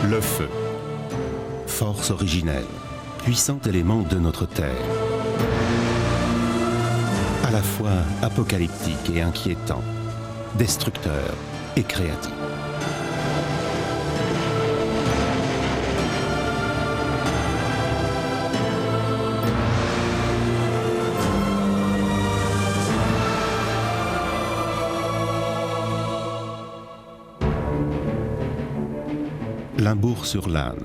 Le feu. Force originelle, puissant élément de notre terre. À la fois apocalyptique et inquiétant, destructeur et créatif. Limbourg-sur-Lahn.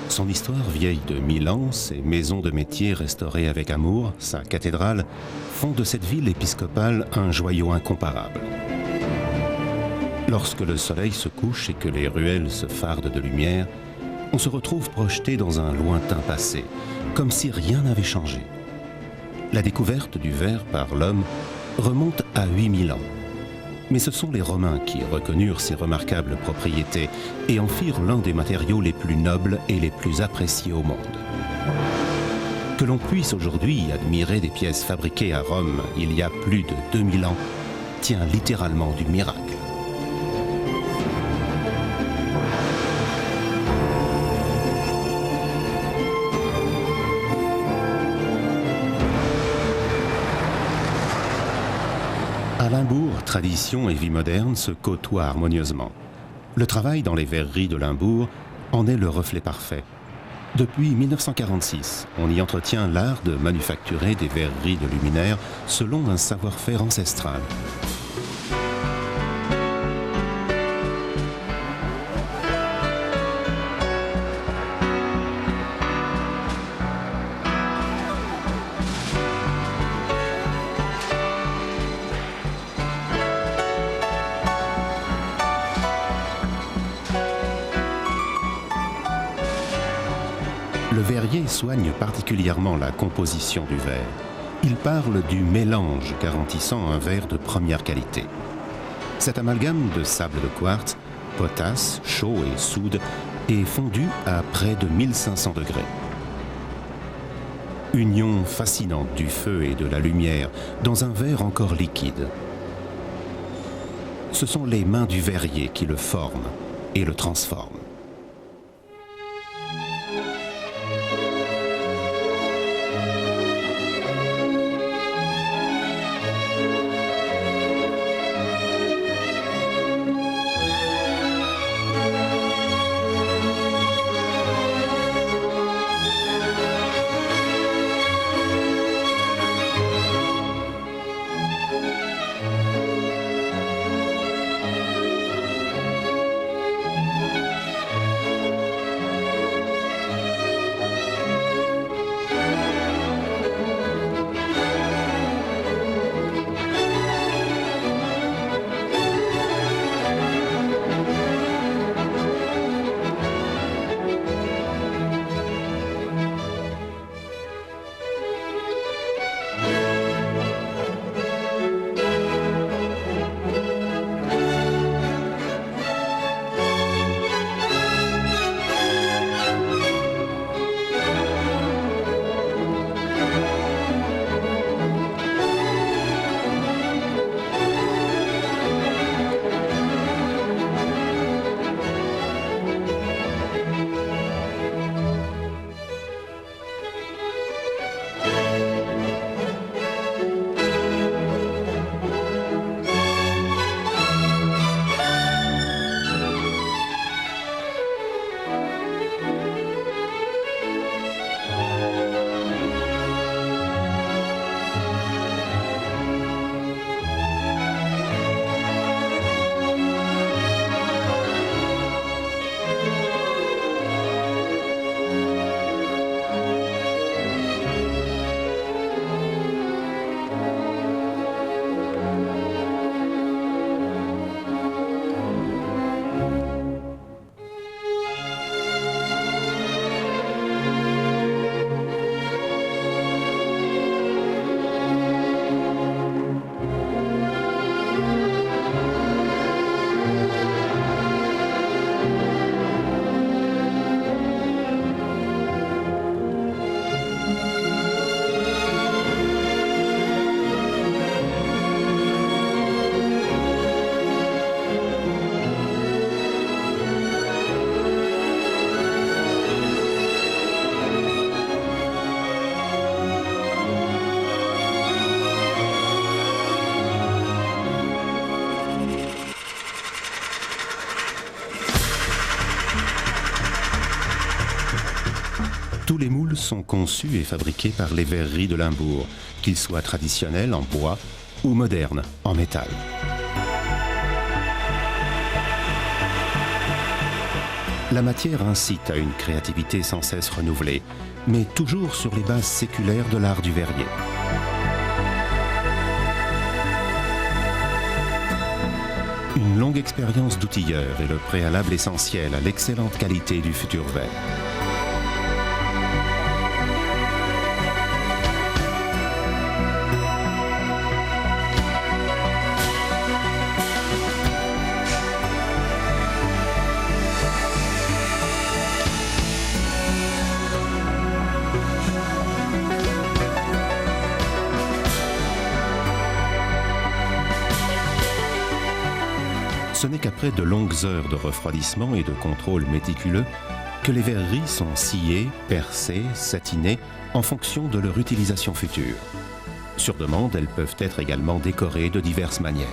Son histoire vieille de 1000 ans, ses maisons de métier restaurées avec amour, sa cathédrale, font de cette ville épiscopale un joyau incomparable. Lorsque le soleil se couche et que les ruelles se fardent de lumière, on se retrouve projeté dans un lointain passé, comme si rien n'avait changé. La découverte du verre par l'homme remonte à 8000 ans. Mais ce sont les Romains qui reconnurent ses remarquables propriétés et en firent l'un des matériaux les plus nobles et les plus appréciés au monde. Que l'on puisse aujourd'hui admirer des pièces fabriquées à Rome il y a plus de 2000 ans tient littéralement du miracle. À Limbourg, tradition et vie moderne se côtoient harmonieusement. Le travail dans les verreries de Limbourg en est le reflet parfait. Depuis 1946, on y entretient l'art de manufacturer des verreries de luminaires selon un savoir-faire ancestral. Le verrier soigne particulièrement la composition du verre. Il parle du mélange garantissant un verre de première qualité. Cet amalgame de sable de quartz, potasse, chaux et soude est fondu à près de 1500 degrés. Union fascinante du feu et de la lumière dans un verre encore liquide. Ce sont les mains du verrier qui le forment et le transforment. Tous les moules sont conçus et fabriqués par les verreries de Limbourg, qu'ils soient traditionnels en bois ou modernes en métal. La matière incite à une créativité sans cesse renouvelée, mais toujours sur les bases séculaires de l'art du verrier. Une longue expérience d'outilleur est le préalable essentiel à l'excellente qualité du futur verre. Ce n'est qu'après de longues heures de refroidissement et de contrôle méticuleux que les verreries sont sciées, percées, satinées en fonction de leur utilisation future. Sur demande, elles peuvent être également décorées de diverses manières.